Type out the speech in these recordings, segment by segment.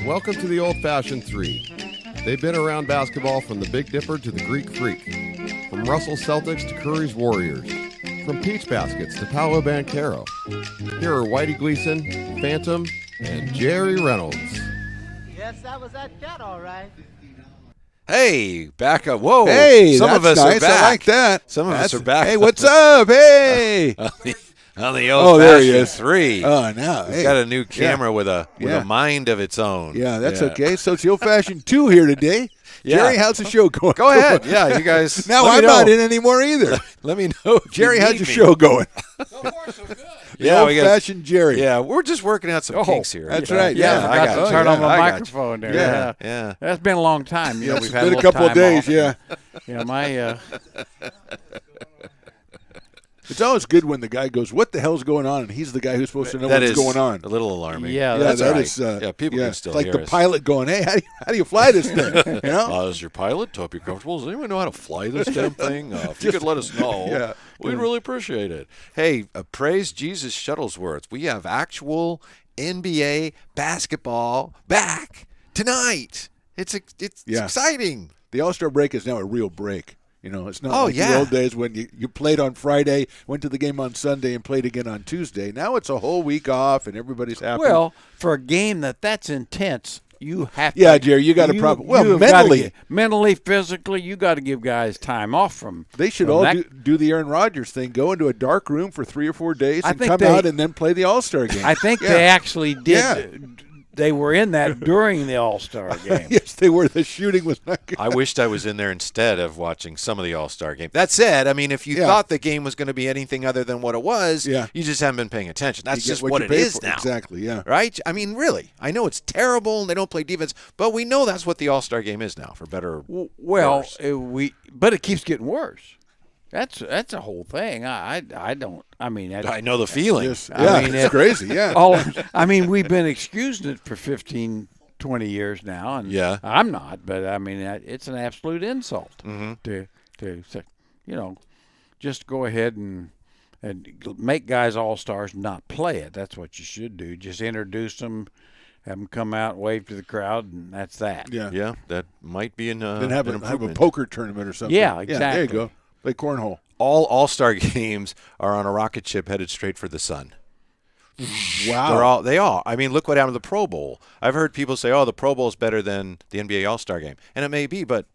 Welcome to the Old-Fashioned Three. They've been around basketball from the Big Dipper to the Greek Freak, from Russell Celtics to Curry's Warriors, from Peach Baskets to Paolo Banchero. Here are Whitey Gleason, Phantom, and Jerry Reynolds. Yes, that was that cat, all right. Hey, back up. Whoa. Hey, some that's of us nice. are back. I like that. Some of us are back. Hey, what's up? Hey. On the Oh, there he Old-Fashioned is. Three. Oh, now. It's Hey. got a new camera with a Yeah. mind of its own. Yeah, that's okay. So it's the Old-Fashioned 2 here today. Yeah. Jerry, how's the show going? Go ahead. Yeah, you guys. Now let me I'm not know. in anymore either. Let me know. If Jerry, you how's need your me. show going? So far, so good. The Yeah, we got. Old-Fashioned Jerry. Yeah, we're just working out some kinks here. that's right. Yeah, I I got got to turn you. on my I got you. microphone there. Yeah. Yeah. That's been a long time. You know, It's we've had been a little couple of time days, off. yeah. You know, my It's always good when the guy goes, "What the hell's going on?" and he's the guy who's supposed to know That what's is going on. a little alarming. Yeah, Yeah, that's that right. is, Yeah, people can still it's like hear the us. pilot going, "Hey, how do you fly this thing?" You know? As your pilot, to hope you're comfortable, does anyone know how to fly this damn thing? If you could let us know, Yeah. we'd really appreciate it. Hey, praise Jesus Shuttlesworth. We have actual NBA basketball back tonight. It's Yeah. exciting. The All-Star break is now a real break. You know, it's not Oh, like yeah. the old days when you played on Friday, went to the game on Sunday, and played again on Tuesday. Now it's a whole week off, and everybody's happy. well, for a game that's intense, you have to. Yeah, Jerry, you got a problem. Well, you've gotta mentally. mentally, physically, you got to give guys time off from. They should from all that. do the Aaron Rodgers thing, go into a dark room for 3 or 4 days I and think come they- out and then play the All-Star game. I think Yeah. they actually did. Yeah. They were in that during the All-Star game. Yes, they were. The shooting was not good. I wished I was in there instead of watching some of the All-Star game. That said, I mean, if you Yeah. thought the game was going to be anything other than what it was, Yeah. you just haven't been paying attention. That's You get just what you it pay is for. now. Exactly, yeah. Right? I mean, really. I know it's terrible and they don't play defense, but we know that's what the All-Star game is now, for better or Well, worse. but it keeps getting worse. That's a whole thing. I don't. I mean, that's, I know the feeling. Yes. I Yeah, mean, it's crazy, yeah. I mean, we've been excusing it for 15, 20 years now, and Yeah. I'm not. But I mean, it's an absolute insult Mm-hmm. to say, just go ahead and make guys all-stars, not play it. That's what you should do. Just introduce them, have them come out, wave to the crowd, and that's that. Yeah. Yeah, that might be an Then have an a improvement. poker tournament or something. Yeah, there exactly. you go. Play cornhole. All All-Star games are on a rocket ship headed straight for the sun. Wow. They are. I mean, look what happened to the Pro Bowl. I've heard people say, "Oh, the Pro Bowl is better than the NBA All-Star game," and it may be, but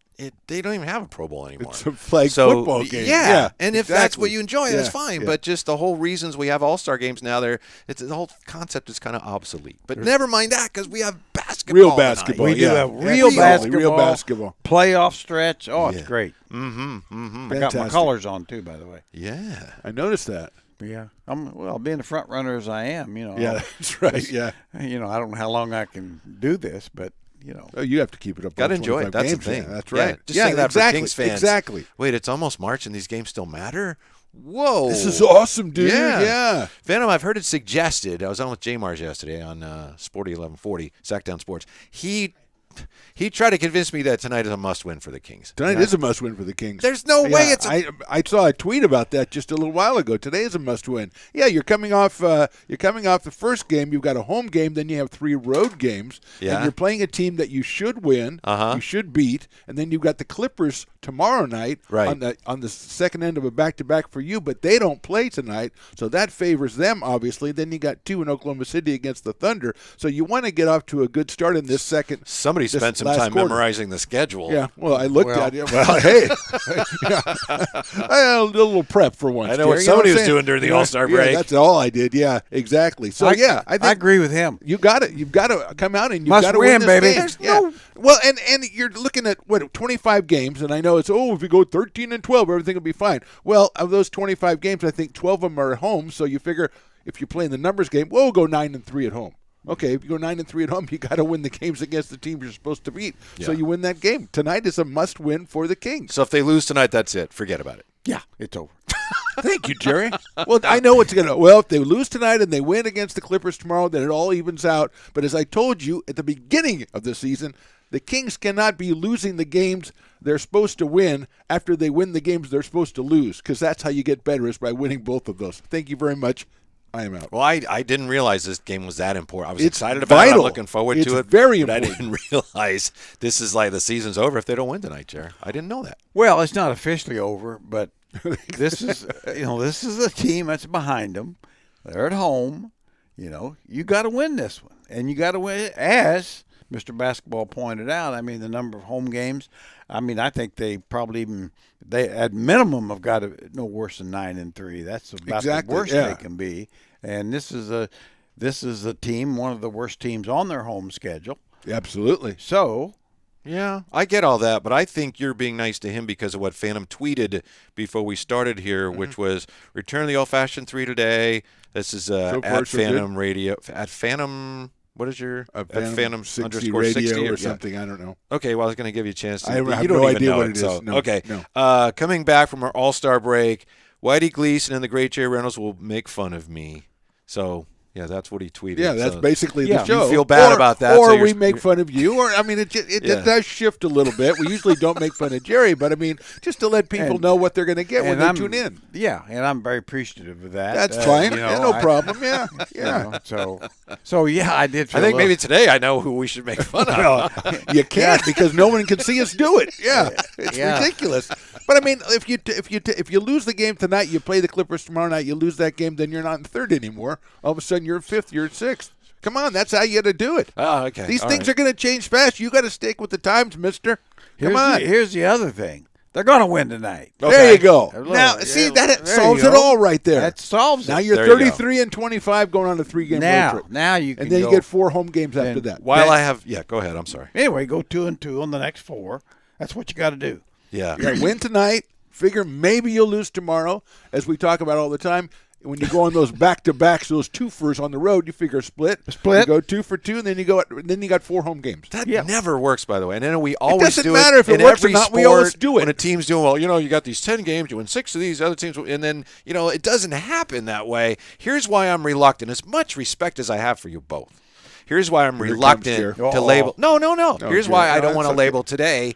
they don't even have a Pro Bowl anymore. It's a flag So, football game. Yeah, and if that's exactly. what you enjoy, that's Yeah, fine. yeah. But just the whole reasons we have All-Star games now, the whole concept is kind of obsolete. But never mind that, because we have basketball. Real tonight. basketball. We do yeah. have real Absolutely, basketball, real basketball. playoff stretch. Oh, it's Yeah. great. Mm-hmm. Mm-hmm. I got my Fantastic. colors on too, by the way. Yeah. I noticed that. Yeah, being the front runner as I am, Yeah, that's right. Yeah. I don't know how long I can do this, but Oh, you have to keep it up. Gotta on enjoy it. 25 That's the games. thing. Yeah, that's Yeah, right. just think that for exactly. Kings fans. Exactly. Wait, it's almost March and these games still matter? Whoa. This is awesome, dude. Yeah. Yeah. Phantom, I've heard it suggested. I was on with Jay Mars yesterday on Sporty 1140, Sackdown Sports. He tried to convince me that tonight is a must-win for the Kings. Tonight is a must-win for the Kings. There's no way it's a... I saw a tweet about that just a little while ago. Today is a must-win. Yeah, you're coming off the first game. You've got a home game, then you have 3 road games. Yeah. And you're playing a team that you should win, you should beat, and then you've got the Clippers tomorrow night Right. on the second end of a back-to-back for you, but they don't play tonight, so that favors them, obviously. Then you got 2 in Oklahoma City against the Thunder, so you want to get off to a good start in this second. Somebody this spent some last time quarter. memorizing the schedule. Yeah, well, I looked Well. at it. Well, hey, yeah. I did a little prep for once. I know what Jerry, somebody I'm was saying? doing during the Yeah, All-Star yeah, break. that's all I did. Yeah, exactly. So I I think agree with him. you got it. You've got to come out and you've Must got to win, this baby. game. There's Yeah. Well, and you're looking at 25 games, and I know it's if you go 13-12, everything will be fine. Well, of those 25 games, I think 12 of them are at home. So you figure if you play in the numbers game, we'll go 9-3 at home. Okay, if you go 9-3 at home, you got to win the games against the teams you're supposed to beat. So Yeah. you win that game. Tonight is a must-win for the Kings. So if they lose tonight, that's it. Forget about it. Yeah, it's over. Thank you, Jerry. Well, I know it's going to. Well, if they lose tonight and they win against the Clippers tomorrow, then it all evens out. But as I told you at the beginning of the season, the Kings cannot be losing the games they're supposed to win after they win the games they're supposed to lose, because that's how you get better, is by winning both of those. Thank you very much. I am out. Well, I didn't realize this game was that important. I was It's excited about it. vital. I'm looking forward It's to it. very but important. I didn't realize this is like the season's over if they don't win tonight, Jer. I didn't know that. Well, it's not officially over, but this is this is a team that's behind them. They're at home. You got to win this one, and you got to win it. As Mr. Basketball pointed out, I mean, the number of home games. I mean, I think they probably they at minimum have got to no worse than 9-3. That's about Exactly, the worst yeah. they can be. And this is a team, one of the worst teams on their home schedule. Absolutely. So. Yeah, I get all that, but I think you're being nice to him because of what Phantom tweeted before we started here, which was return the old-fashioned 3 today. This is So far, at so Phantom Radio. At Phantom, what is your at Phantom 60 _60 radio or yeah. something. I don't know. Okay, well, I was going to give you a chance to. I have you don't no even idea know what it, it is. so, No, okay. no. Coming back from our All-Star break, Whitey Gleason and the Great Jerry Reynolds will make fun of me. So, yeah, that's what he tweeted. Yeah, that's So basically Yeah. the show. You feel bad about that, Or so we you're- make fun of you. Or, I mean, it Yeah. does shift a little bit. We usually don't make fun of Jerry, but, I mean, just to let people And- know what they're going to get when And they I'm- tune in. Yeah, and I'm very appreciative of that. That's fine. No I- problem. Yeah. you Yeah. know, so yeah, I did. I think maybe today I know who we should make fun of. Well, you can't because no one can see us do it. Yeah, it's Yeah. ridiculous. But I mean, if you lose the game tonight, you play the Clippers tomorrow night, you lose that game, then you're not in third anymore. All of a sudden, you're in fifth, you're in sixth. Come on, that's how you got to do it. Oh, okay. These All things right. are going to change fast. You got to stick with the times, Mister. Come on. Here's the other thing. They're going to win tonight. There you go. Look, Now, yeah, see, there that you solves go. it all right there. That solves it. Now you're There you go. 33 and 25 going on a 3-game road now, trip. now you can And then go. you get 4 home games after And that. While I have, go ahead. I'm sorry. Anyway, go 2-2 on the next 4. That's what you got to do. Yeah. You gotta win tonight. Figure maybe you'll lose tomorrow, as we talk about all the time. When you go on those back-to-backs, those twofers on the road, you figure split. Split. You go 2 for 2, and then you got 4 home games. That Yeah. never works, by the way. And then we always doesn't do matter it if it in works or every not, sport. we always do it. When a team's doing well, you got these 10 games, you win 6 of these, other teams, and then, it doesn't happen that way. Here's why I'm reluctant. As much respect as I have for you both. Here's why I'm Here reluctant comes to Jer. label. No. Here's Jer. why I No, don't want to that's okay. label today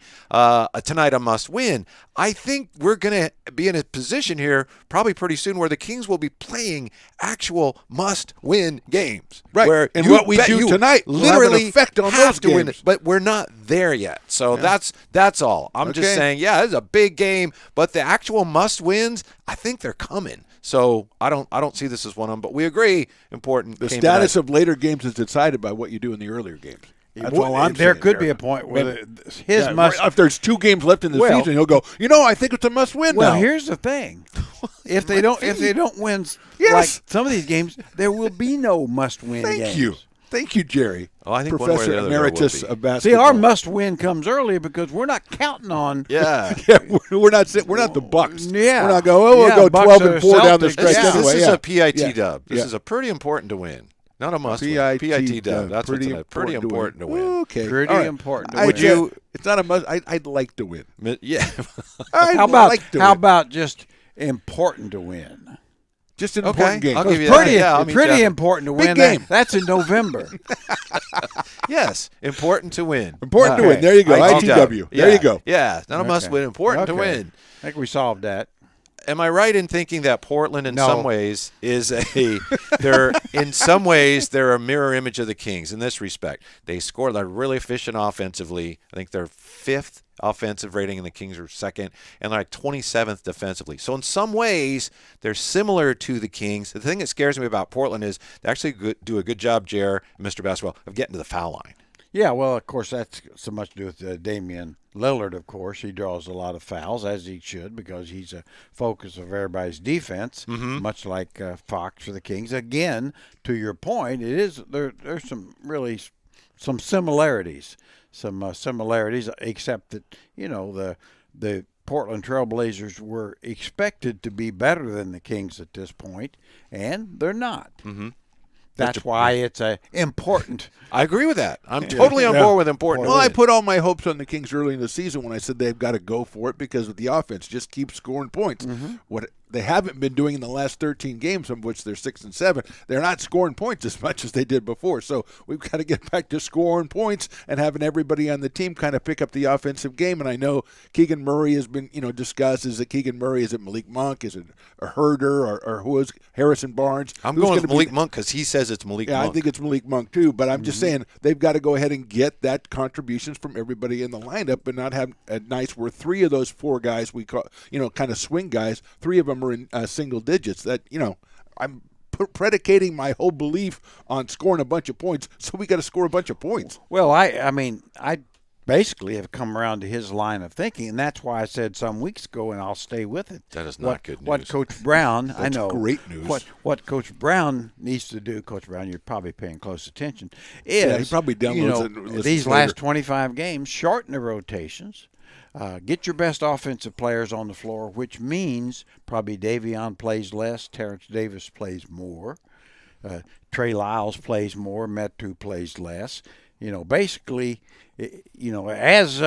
tonight a must win. I think we're going to be in a position here probably pretty soon where the Kings will be playing actual must win games. Right. Where And you what we bet do you tonight will have an literally effect on have those to win games. it. But we're not there yet. So that's all. I'm just Okay. saying, this is a big game, but the actual must wins, I think they're coming. So I don't see this as one of them, but we agree important. The game status tonight. of later games is decided by what you do in the earlier games. That's all I'm there saying could be there. a point where Yeah, must. if there's 2 games left in the Well- season, he'll go, I think it's a must-win Well, now. here's the thing: if they don't win, Yes. like some of these games, there will be no must-win games. Thank you, Jerry. Oh, I think one way or Professor the other there will Emeritus be. of See, basketball. our must-win comes early because we're not counting on. Yeah. Yeah, we're not the Bucks. Yeah. We're not going. Yeah, We'll go Bucks 12 or and 4 down the Celtics. stretch Yeah. This anyway. is Yeah. a PIT Yeah. dub. This Yeah. is a pretty important to win. Not a must win. PIT PIT dub. dub. That's what's in it. Pretty important to win. Okay. Pretty All right. important to I- win. yeah, It's not a must. I'd like to win. Yeah. I'd How about like to how win. about just important to win? Just an Okay, important game. I'll give you Pretty, that. Yeah, I'll meet pretty you. important to Big win. game. That's in November. Yes, important to win. Important to Okay. win. There you go. ITW. ITW. There Yeah. you go. Yeah, not a must Okay. win. Important to Okay. win. I think we solved that. Am I right in thinking that Portland, in No. some ways, is they're a mirror image of the Kings in this respect? They score. They're really efficient offensively. I think they're 5th offensive rating, and the Kings are 2nd, and they're like 27th defensively. So in some ways, they're similar to the Kings. The thing that scares me about Portland is they actually do a good job, Jer, Mr. Basketball, of getting to the foul line. Yeah, well, of course, that's so much to do with Damian Lillard, of course. He draws a lot of fouls, as he should, because he's a focus of everybody's defense, much like Fox for the Kings. Again, to your point, there's some similarities. Except that, the Portland Trailblazers were expected to be better than the Kings at this point, and they're not. That's why it's important. I agree with that. I'm totally on board with important. Well, I put all my hopes on the Kings early in the season when I said they've got to go for it because the offense just keeps scoring points. What they haven't been doing in the last 13 games, of which they're 6-7, they're not scoring points as much as they did before. So we've got to get back to scoring points and having everybody on the team kind of pick up the offensive game. And I know Keegan Murray has been, discussed. Is it Keegan Murray? Is it Malik Monk? Is it a Herder or who is Harrison Barnes? I'm going with Malik Monk because he says it's Malik Monk. I think it's Malik Monk too. But I'm just saying they've got to go ahead and get that contributions from everybody in the lineup and not have nights where 3 of those 4 guys we call, kind of swing guys, 3 of them are in single digits. That, I'm predicating my whole belief on scoring a bunch of points, so we got to score a bunch of points. Well, I basically have come around to his line of thinking, and that's why I said some weeks ago, and I'll stay with it. That is not good news. What Coach Brown, I know, great news. What Coach Brown needs to do, Coach Brown, you're probably paying close attention, is he probably downloads it and listens these later. last 25 games, shorten the rotations. Get your best offensive players on the floor, which means probably Davion plays less, Terrence Davis plays more, Trey Lyles plays more, Metu plays less. Basically, as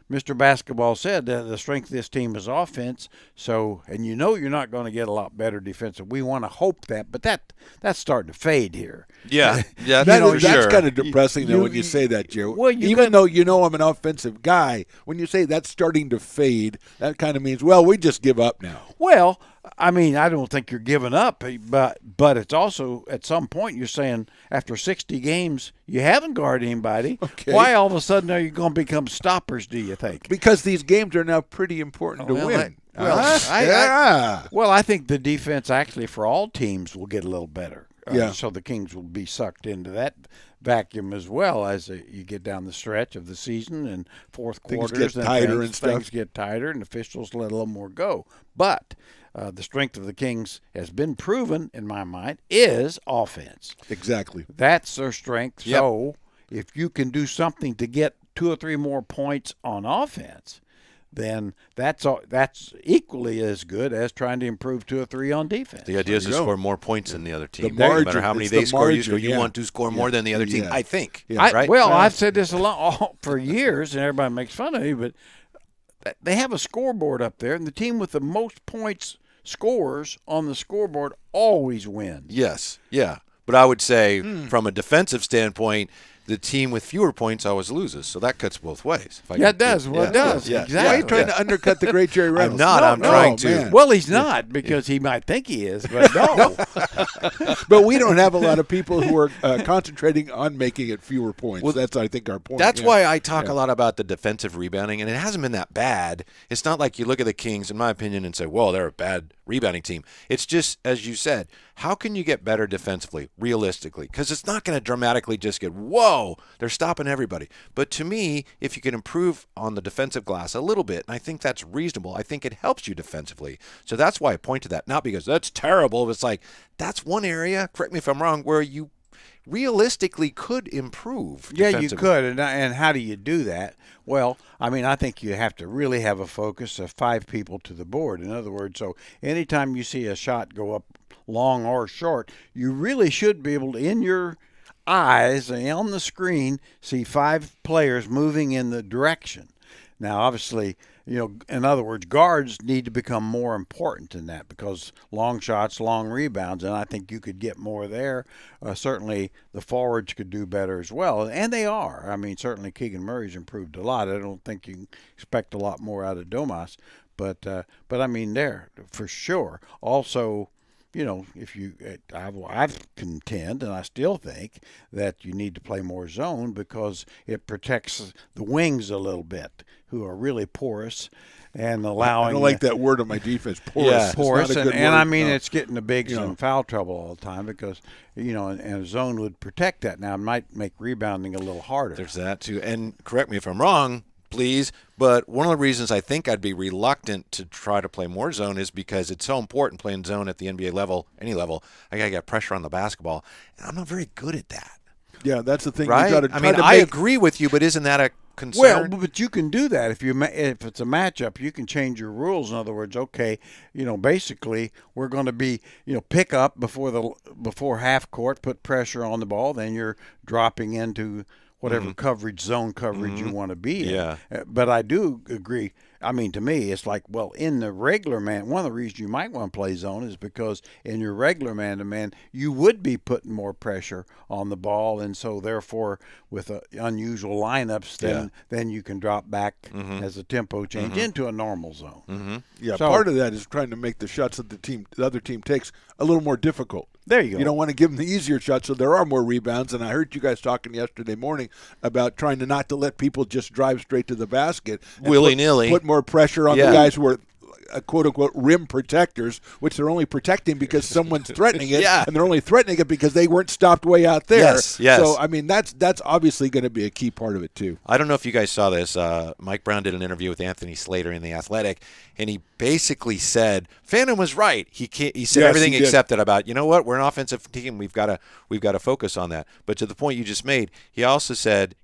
Mr. Basketball said, the strength of this team is offense. So, and you're not going to get a lot better defensive. We want to hope that, but that's starting to fade here. Yeah, That's kind of depressing, though, when you say that, Joe. Well, even though I'm an offensive guy, when you say that's starting to fade, that kind of means, we just give up now. Well, I don't think you're giving up, but it's also at some point you're saying after 60 games you haven't guarded anybody. Okay. Why all of a sudden are you going to become stoppers, do you think? Because these games are now pretty important to win. I think the defense actually for all teams will get a little better. So the Kings will be sucked into that vacuum as well as you get down the stretch of the season and fourth quarters. Things get tighter and stuff. Things get tighter and officials let a little more go. But the strength of the Kings has been proven, in my mind, is offense. Exactly. That's their strength. Yep. So if you can do something to get 2 or 3 more points on offense, then that's equally as good as trying to improve 2 or 3 on defense. The idea is to score more points than the other team. The margin, no matter how many they score, you want to score more than the other team, I think. Yeah. Right? I've said this for years, and everybody makes fun of me, but they have a scoreboard up there, and the team with the most points scores on the scoreboard always wins. Yes, yeah. But I would say from a defensive standpoint, the team with fewer points always loses. So that cuts both ways. It does. It does. Yeah. Exactly. Why are you trying to undercut the great Jerry Reynolds? I'm not. I'm trying to. Man. Well, he's not because he might think he is, but no. But we don't have a lot of people who are concentrating on making it fewer points. Well, that's, I think, our point. That's why I talk a lot about the defensive rebounding, and it hasn't been that bad. It's not like you look at the Kings, in my opinion, and say, well, they're a bad rebounding team. It's just, as you said, how can you get better defensively, realistically? Because it's not going to dramatically just get, whoa, they're stopping everybody. But to me, if you can improve on the defensive glass a little bit, and I think that's reasonable, I think it helps you defensively. So that's why I point to that. Not because that's terrible, but it's like, that's one area, correct me if I'm wrong, where you realistically could improve. Yeah, you could. And how do you do that? Well, I think you have to really have a focus of 5 people to the board. In other words, so anytime you see a shot go up long or short, you really should be able to, in your eyes and on the screen, see 5 players moving in the direction. Now, obviously, in other words, guards need to become more important than that because long shots, long rebounds, and I think you could get more there. Certainly, the forwards could do better as well, and they are. Certainly Keegan Murray's improved a lot. I don't think you can expect a lot more out of Domas, but there for sure. Also, if I contend, and I still think that you need to play more zone because it protects the wings a little bit, who are really porous and allowing. I don't like that word on my defense. Porous. Yeah, porous, it's not a good and word. it's getting the bigs in foul trouble all the time because and a zone would protect that. Now it might make rebounding a little harder. There's that too, and correct me if I'm wrong, please. But one of the reasons I think I'd be reluctant to try to play more zone is because it's so important playing zone at the NBA level, any level. I got to get pressure on the basketball, and I'm not very good at that. Yeah, that's the thing. Right? You gotta try to I make, agree with you, but isn't that a concerned. Well, but you can do that if if it's a matchup. You can change your rules. In other words, okay, basically we're going to be pick up before half court, put pressure on the ball, then you're dropping into whatever zone coverage you want to be in. Yeah. But I do agree. I mean, to me, it's like, well, in the regular man, one of the reasons you might want to play zone is because in your regular man-to-man, you would be putting more pressure on the ball, and so therefore, with unusual lineups, then you can drop back as the tempo change into a normal zone. Yeah, So- part of that is trying to make the shots that the other team takes a little more difficult. There you go. You don't want to give them the easier shots, so there are more rebounds. And I heard you guys talking yesterday morning about trying to not to let people just drive straight to the basket, and Willy-nilly. put more pressure on Yeah. the guys who are quote unquote rim protectors, which they're only protecting because someone's threatening it, Yeah. and they're only threatening it because they weren't stopped way out there. Yes, yes. So I mean that's obviously going to be a key part of it too. I don't know if you guys saw this. Mike Brown did an interview with Anthony Slater in The Athletic, and he basically said Phantom was right. He said Yes, everything he did. except that about, what, we're an offensive team. We've got to focus on that. But to the point you just made, he also said,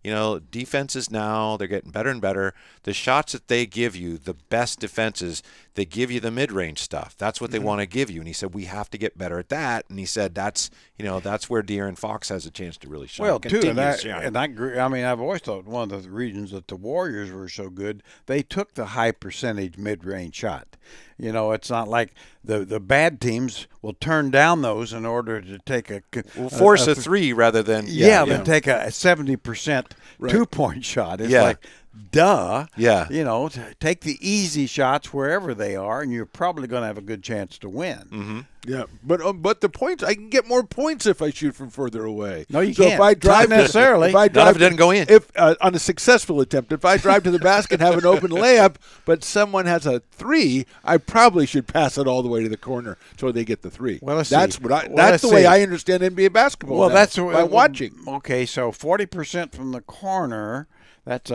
defenses now, they're getting better and better. The shots that they give you, the best defenses, they give you the mid-range stuff. That's what they want to give you. And he said we have to get better at that. And he said that's where De'Aaron Fox has a chance to really shine. Well, too, Continue and to shine. I agree. I mean, I've always thought one of the reasons that the Warriors were so good, they took the high percentage mid-range shot. It's not like the bad teams will turn down those in order to take force a three rather than they take a 70% two-point shot. It's like, duh. Yeah. Take the easy shots wherever they are, and you're probably going to have a good chance to win. Yeah, but the points, I can get more points if I shoot from further away. No, you so can't. If I drive Not necessarily. If I Not drive, if it doesn't go in. If on a successful attempt, if I drive to the basket and have an open layup, but someone has a three, I probably should pass it all the way to the corner so they get the three. Well, let's that's see. what I. Well, that's let's the way see. I understand NBA basketball. Well, now, that's by watching. Okay, so 40% from the corner. That's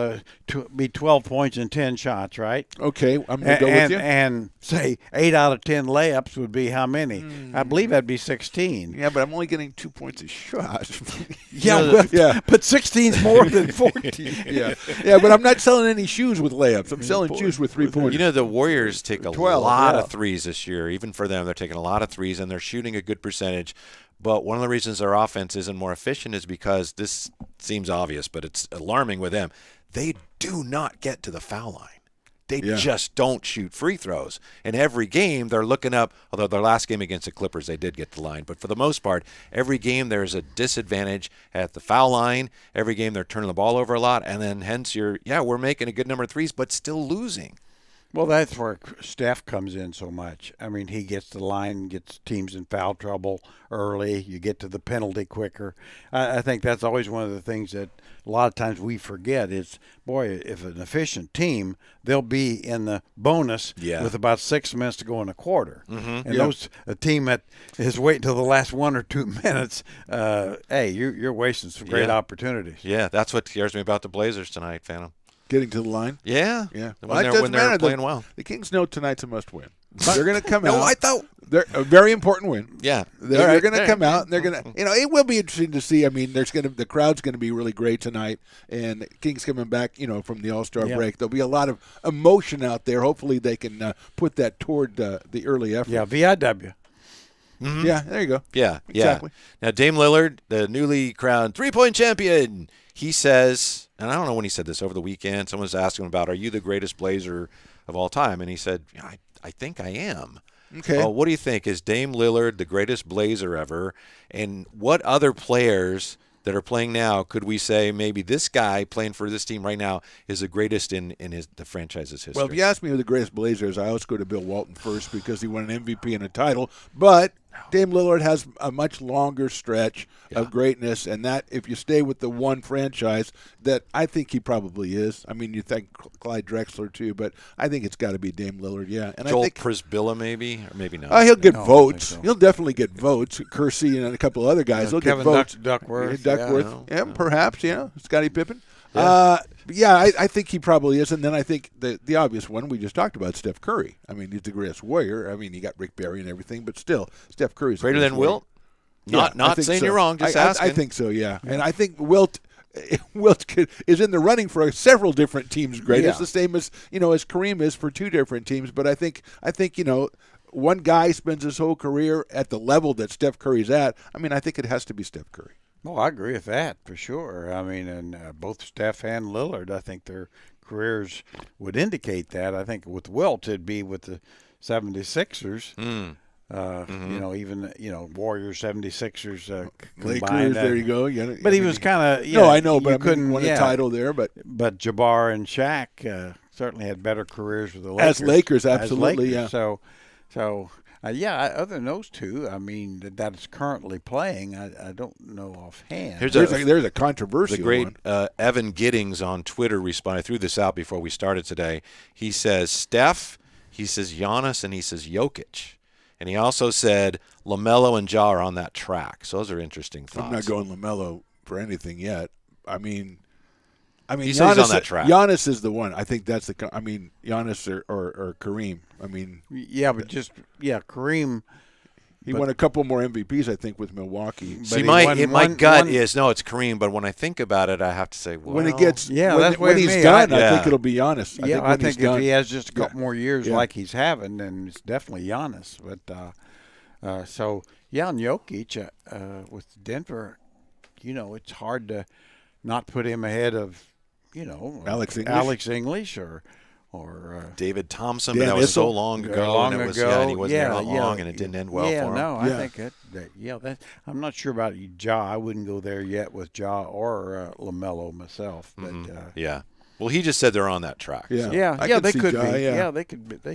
be 12 points and 10 shots, right? Okay, I'm gonna go with you. And say 8 out of 10 layups would be how many? I believe that'd be 16. Yeah, but I'm only getting 2 points a shot. Yeah, but 16's more than 14. yeah, but I'm not selling any shoes with layups. I'm selling shoes with 3 points. The Warriors take a 12, lot yeah. of threes this year. Even for them, they're taking a lot of threes, and they're shooting a good percentage. But one of the reasons their offense isn't more efficient is because this seems obvious, but it's alarming with them. They do not get to the foul line. They just don't shoot free throws. In every game, they're looking up, although their last game against the Clippers, they did get the line. But for the most part, every game there's a disadvantage at the foul line. Every game they're turning the ball over a lot. And then hence we're making a good number of threes, but still losing. Well, that's where Steph comes in so much. I mean, he gets the line, gets teams in foul trouble early. You get to the penalty quicker. I think that's always one of the things that a lot of times we forget is, boy, if an efficient team, they'll be in the bonus with about 6 minutes to go in a quarter. And a team that is waiting until the last 1 or 2 minutes, hey, you're wasting some great opportunities. Yeah, that's what scares me about the Blazers tonight, Phantom. Getting to the line. Yeah. Yeah. When they're playing well. The Kings know tonight's a must-win. They're going to come out. No, I thought. They're a very important win. Yeah. They're going to come out, and they're going to. It will be interesting to see. I mean, the crowd's going to be really great tonight, and the Kings coming back, from the All-Star break. There'll be a lot of emotion out there. Hopefully, they can put that toward the early effort. Yeah, VIW. Yeah, there you go. Yeah, exactly. Now, Dame Lillard, the newly crowned three-point champion, he says, and I don't know when he said this over the weekend, someone was asking him about, are you the greatest Blazer of all time? And he said, I think I am. Okay. Well, what do you think? Is Dame Lillard the greatest Blazer ever? And what other players that are playing now could we say maybe this guy playing for this team right now is the greatest in the franchise's history? Well, if you ask me who the greatest Blazer is, I always go to Bill Walton first because he won an MVP and a title. But Dame Lillard has a much longer stretch of greatness, and that if you stay with the one franchise, that I think he probably is. I mean, you think Clyde Drexler too, but I think it's got to be Dame Lillard. Yeah, and Joel I think Prisbilla maybe, or maybe not. he'll get votes. so. He'll definitely get votes. Kersey and a couple of other guys. He'll Kevin get votes. Duckworth. Perhaps. Scottie Pippen. I think he probably is. And then I think the obvious one we just talked about, Steph Curry. I mean, he's the greatest warrior. I mean, you got Rick Barry and everything, but still, Steph Curry's greater than Wilt. Yeah, Not I think saying so. you're wrong. Just asking. I think so. Yeah, and I think Wilt Wilt is in the running for several different teams. Great, Yeah. it's the same as as Kareem is for two different teams. But I think one guy spends his whole career at the level that Steph Curry's at. I mean, I think it has to be Steph Curry. Well, I agree with that for sure. I mean, and both Steph and Lillard, I think their careers would indicate that. I think with Wilt, it'd be with the 76ers. Even Warriors, 76ers Lakers, combined. there you go. Yeah, But he was kind of no, I know, but you I couldn't won a title there. But Jabbar and Shaq certainly had better careers with the Lakers. As Lakers, absolutely, Lakers. yeah. So other than those two, I mean, that is currently playing, I don't know offhand. there's a controversial The great one. Evan Giddings on Twitter responded. I threw this out before we started today. He says Steph, he says Giannis, and he says Jokic. And he also said LaMelo and Ja are on that track. So those are interesting thoughts. I'm not going LaMelo for anything yet. I mean, He says he's Giannis, on that track. Giannis is the one. I think that's Giannis or Kareem. I mean, Kareem. he won a couple more MVPs, I think, with Milwaukee. See, he my won gut one- is no, it's Kareem. But when I think about it, I have to say, well, When it gets that's when with he's me. done, I Yeah. think it'll be Giannis. I think if he has just a couple Yeah. more years Yeah. like he's having, then it's definitely Giannis. But and Jokic with Denver, it's hard to not put him ahead of, Alex English? English or David Thompson, Dan but that was so Issel. long ago, and it was and he wasn't there that long, and it didn't end well yeah, for him. no, I Yeah. think that I'm not sure about Ja. I wouldn't go there yet with Ja or LaMelo myself, but Yeah. Well, he just said they're on that track. Yeah. I yeah, could they see could Ja, be. yeah. They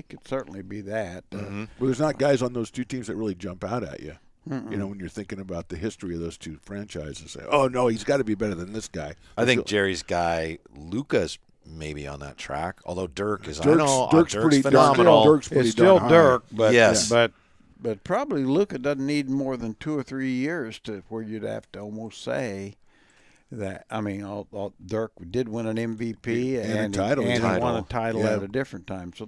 could certainly be that. Well, there's not guys on those two teams that really jump out at you. When you're thinking about the history of those two franchises, say, "Oh no, he's got to be better than this guy." I think Jerry's guy Luka's maybe on that track. Although Dirk is, Dirk's pretty phenomenal. Dirk's pretty It's still darn high. Dirk, but Yes. but probably Luka doesn't need more than 2 or 3 years to where you'd have to almost say that. I mean, Dirk did win an MVP And a title. and he won a title Yeah. at a different time. So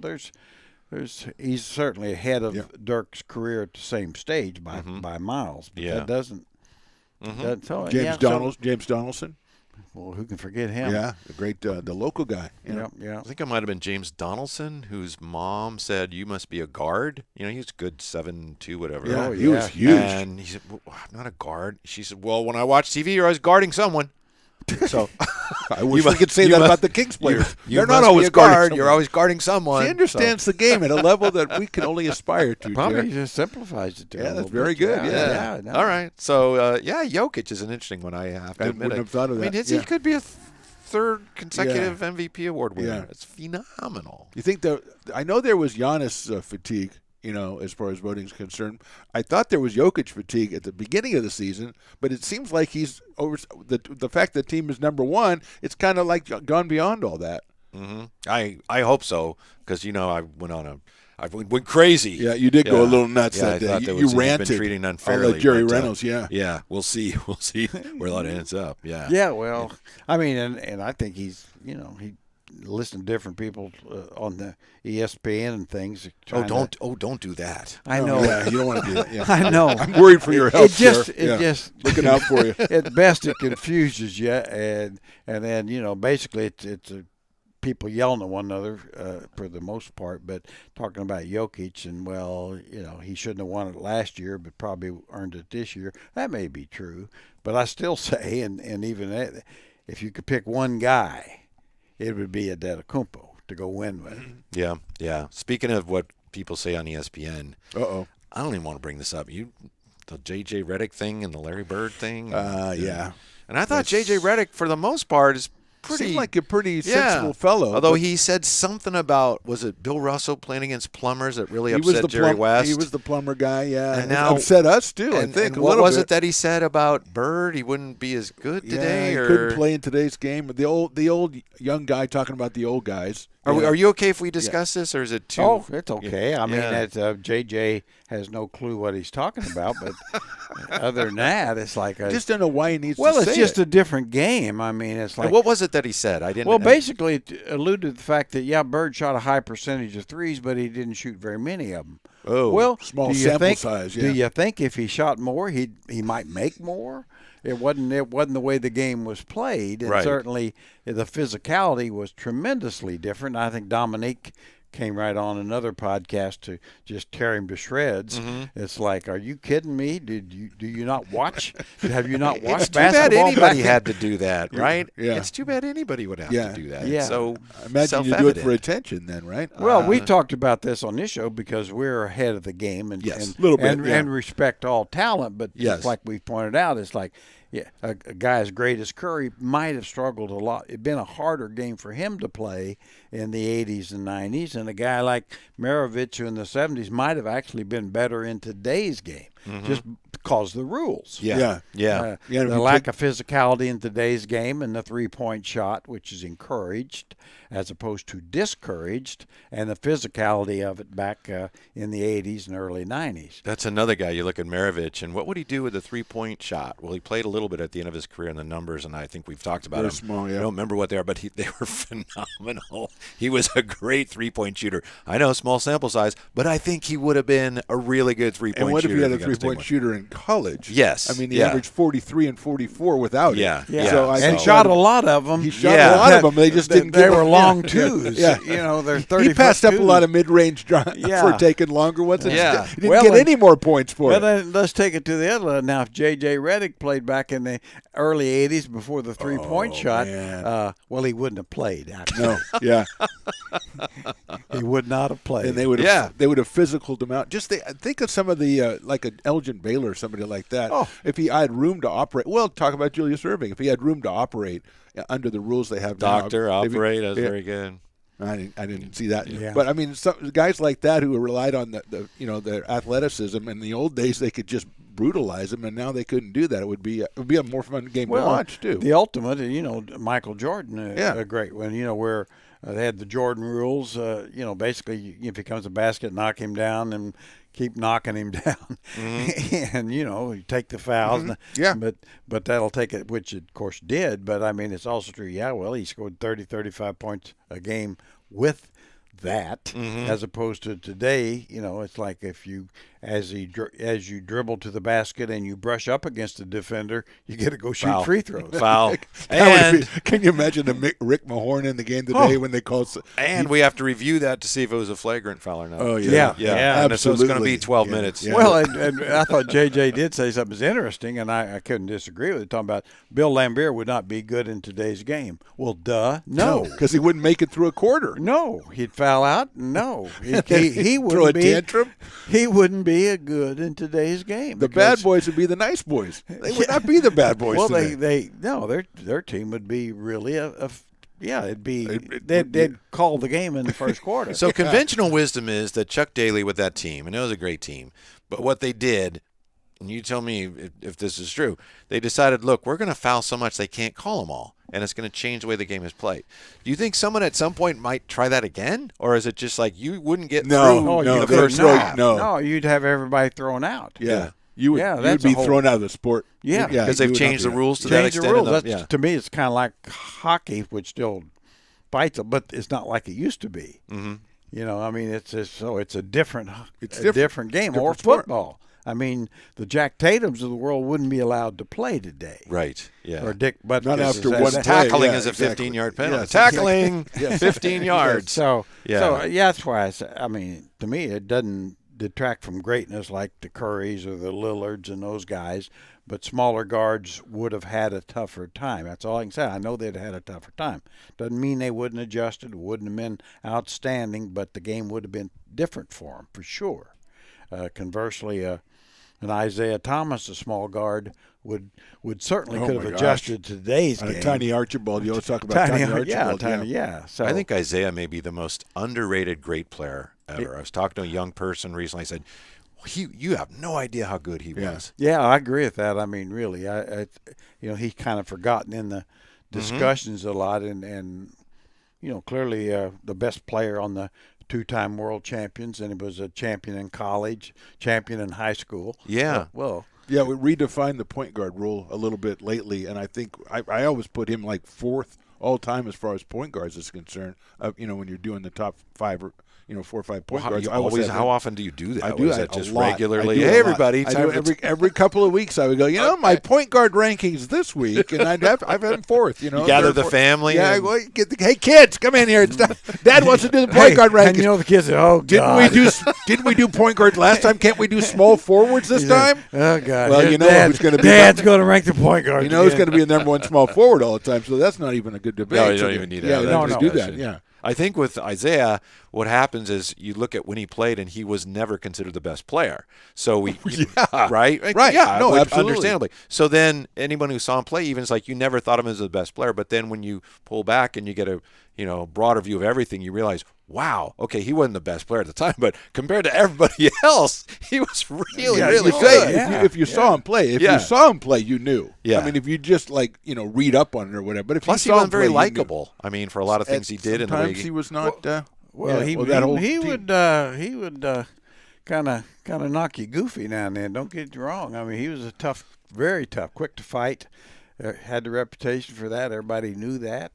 he's certainly ahead of Dirk's career at the same stage by miles. But that doesn't. So, James Donaldson. Well, who can forget him? Yeah, the great the local guy. Yeah. I think it might have been James Donaldson, whose mom said, "You must be a guard." He's good 7'2", whatever. Yeah, Oh, he was huge. And he said, well, "I'm not a guard." She said, "Well, when I watch TV, you're always guarding someone." So I wish we could say that about the Kings players. you They're not must always be a guard. guarding You're someone. always guarding someone. He understands the game at a level that we can only aspire to. Probably Jerry. just simplifies it. Yeah, a that's little very bit. good, Yeah. no. All right. So, Jokic is an interesting one. I have to I admit wouldn't it. have thought of I mean, that. he Yeah. could be a third consecutive MVP award winner. Yeah. It's phenomenal. You think I know there was Giannis fatigue, as far as voting is concerned. I thought there was Jokic fatigue at the beginning of the season, but it seems like he's over the fact that the team is number one. It's kind of like gone beyond all that. I hope so, because I went crazy. Yeah, you did go a little nuts Yeah, that I day. thought there You was, he's ranted. been treating I'll unfairly. let Jerry but, Reynolds. Yeah. Yeah, we'll see where that ends up. Yeah. Yeah, well, I mean, and I think he's, he listened to different people on the ESPN and things. Don't do that. I know. Yeah, you don't want to do that. Yeah. I know. I'm worried for your health. It just looking out for you. At best, it confuses you, and then basically it's people yelling at one another for the most part. But talking about Jokic and he shouldn't have won it last year, but probably earned it this year. That may be true, but I still say, and even that, if you could pick one guy, it would be Antetokounmpo to go win with. Yeah. Speaking of what people say on ESPN, Uh-oh. I don't even want to bring this up. The J.J. Redick thing and the Larry Bird thing. Yeah. And I thought J.J. Redick, for the most part, is pretty. Seemed like a pretty sensible fellow. Although but he said something about, was it Bill Russell playing against plumbers that really he was upset the Jerry West? He was the plumber guy, yeah. And now- upset us too, I And, think. and a what little was bit. it that he said about Bird? He wouldn't be as good today, he or couldn't play in today's game. The old young guy talking about the old guys. Are you okay if we discuss this, or is it too? Oh, it's okay. I mean, Yeah. JJ has no clue what he's talking about, but other than that, it's like I just don't know why he needs to it's say just it. a different game. I mean, it's like And what was it that he said? I didn't. well, basically, it alluded to the fact that Bird shot a high percentage of threes, but he didn't shoot very many of them. Oh, Well, small do you sample think, size, Do yeah. you think if he shot more, he might make more? it wasn't the way the game was played, and Right. certainly the physicality was tremendously different. I think Dominique came right on another podcast to just tear him to shreds. It's like, are you kidding me? Do you not watch? Have you not watched It's too bad basketball? anybody back had to do that, right? Yeah. It's too bad anybody would have Yeah. to do that. Yeah. It's so I imagine you do it self-evident. for attention then, right? Well, we talked about this on this show because we're ahead of the game and Yes, and, little bit, and, yeah. and respect all talent. But Yes. just like we pointed out, it's like a guy as great as Curry might have struggled a lot. It'd been a harder game for him to play in the 80s and 90s, and a guy like Maravich who in the 70s might have actually been better in today's game, just because of the rules. Yeah. Yeah. Yeah. Yeah, if The you lack of physicality in today's game and the three-point shot, which is encouraged as opposed to discouraged, and the physicality of it back in the 80s and early 90s. That's another guy. You look at Maravich, and what would he do with the three-point shot? Well, he played a little bit at the end of his career in the numbers, and I think we've talked about Very him. small, yeah. I don't remember what they are, but they were phenomenal. He was a great three-point shooter. I know, small sample size, but I think he would have been a really good three-point And what shooter. if you had a got to stay three-point with. shooter in college? Yes, I mean, he yeah. averaged 43 and 44 without Yeah, it. yeah. So I And think shot a lot of them. He shot Yeah. a lot of them. They just didn't. They give were him- long yeah. twos. Yeah. You know, they're 30. He passed up a twos. lot of mid-range Yeah. for taking longer ones. And Yeah. He didn't Well, get and- any more points for Well, it. then let's take it to the other level. Now, if J.J. Redick played back in the early 80s before the three-point shot, man. well, he wouldn't have played. Actually. No, yeah, He would not have played. and they would have, Yeah. they would have physicaled him out. Just think of some of the like an Elgin Baylor or somebody like that. Oh. If he had room to operate, well, talk about Julius Erving. If he had room to operate under the rules they have Doctor, now, operate, that's yeah. very good. I didn't see that. Yeah. But I mean, some guys like that who relied on their athleticism. In the old days, they could just brutalize them, and now they couldn't do that. It would be a more fun game to watch too. The ultimate, Michael Jordan, Yeah. a great one. Where they had the Jordan rules. Basically, if he comes to basket, knock him down and keep knocking him down, and you take the fouls. Yeah. But that'll take it, which it of course did. But I mean, it's also true. Yeah, well, he scored 30, 35 points a game with that, as opposed to today. It's like if you as you dribble to the basket and you brush up against the defender, you get to go shoot Foul. free throws. Foul. That would and be- can you imagine Rick Mahorn in the game today when they called? and we have to review that to see if it was a flagrant foul or not. Oh, Yeah. Yeah. And so it's going to be 12 Yeah. minutes. Yeah. Well, and I thought J.J. did say something was interesting, and I couldn't disagree with it, talking about Bill Laimbeer would not be good in today's game. Well, duh, no. because he wouldn't make it through a quarter. No, he'd foul out. No, he wouldn't Throw a be. tantrum. He wouldn't be a good in today's game. The because- bad boys would be the nice boys. They would not be the bad boys. Well, today. their team would be really it'd be It would be- they'd call the game in the first quarter. So conventional wisdom is that Chuck Daly with that team, and it was a great team, but what they did, and you tell me if this is true, they decided, look, we're going to foul so much they can't call them all, and it's going to change the way the game is played. Do you think someone at some point might try that again, or is it just like you wouldn't get No, through no, the they first throw- half? no. you'd have everybody thrown out. Yeah. You would, Yeah, you'd that's be a whole- thrown out of the sport. Yeah. Because they've you would not changed the be- rules to that Change the extent. rules. enough- That's, To me, it's kind of like hockey, which still bites them, but it's not like it used to be. Mm-hmm. I mean, it's a different, different game, different or sport. football. I mean, the Jack Tatums of the world wouldn't be allowed to play today. Right, yeah. Or Dick Butkus. Not after is one that- play. Tackling Yeah, is a exactly. 15-yard penalty. Yes, Tackling, 15 yards. So Yeah. that's why I mean, to me, it doesn't detract from greatness like the Currys or the Lillards and those guys, but smaller guards would have had a tougher time. That's all I can say. I know they'd had a tougher time. Doesn't mean they wouldn't have adjusted, wouldn't have been outstanding, but the game would have been different for them for sure. Conversely, an Isaiah Thomas, a small guard, would certainly Oh, could my have gosh. adjusted to today's On game. a tiny Archibald. You always talk about tiny Archibald. Yeah. So I think Isaiah may be the most underrated great player ever. I was talking to a young person recently. I said, you have no idea how good he was. Yeah, I agree with that. I mean, really, he's kind of forgotten in the discussions a lot, and clearly the best player on the two-time world champions, and he was a champion in college, champion in high school. Yeah. Well, Yeah, we redefined the point guard rule a little bit lately, and I think I always put him like fourth all time as far as point guards is concerned. When you're doing the top 5 4 or 5 point How, guards. you I always always, have how them. often do you do that? I Or do is that that just a lot. regularly? I do Hey, a lot. everybody, I time do for every couple of weeks. I would go, my point guard rankings this week, and I've had them fourth. You gather the family. Yeah, and- well, hey kids, come in here. It's Dad wants to do the point guard rankings. And you know the kids say, "Oh God, Didn't we do point guard last time? Can't we do small forwards this time? oh God." Well, Here's you know Dad. who's gonna be- Dad's going to rank the point guard. You know who's going to be the number one small forward all the time, so that's not even a good debate. No, you So don't even need to yeah, have you that don't do that. discussion. Yeah. I think with Isaiah, what happens is you look at when he played, and he was never considered the best player. So we, right, Right. yeah, No, absolutely. understandably. So then anyone who saw him play, even is like you never thought of him as the best player, but then when you pull back and you get a broader view of everything, you realize, wow, okay, he wasn't the best player at the time, but compared to everybody else, he was really, Yeah, really you good. say Yeah. if you saw him play, Yeah. you saw him play, you knew. Yeah. I mean, if you just read up on it or whatever. But if Plus, he you saw him wasn't very play, you knew. likable. I mean, for a lot of things he did in the Sometimes league. he was not. Well, yeah, he that whole he team. would kind of knock you goofy now and then. Don't get you wrong. I mean, he was a tough, very tough, quick to fight. Had the reputation for that. Everybody knew that.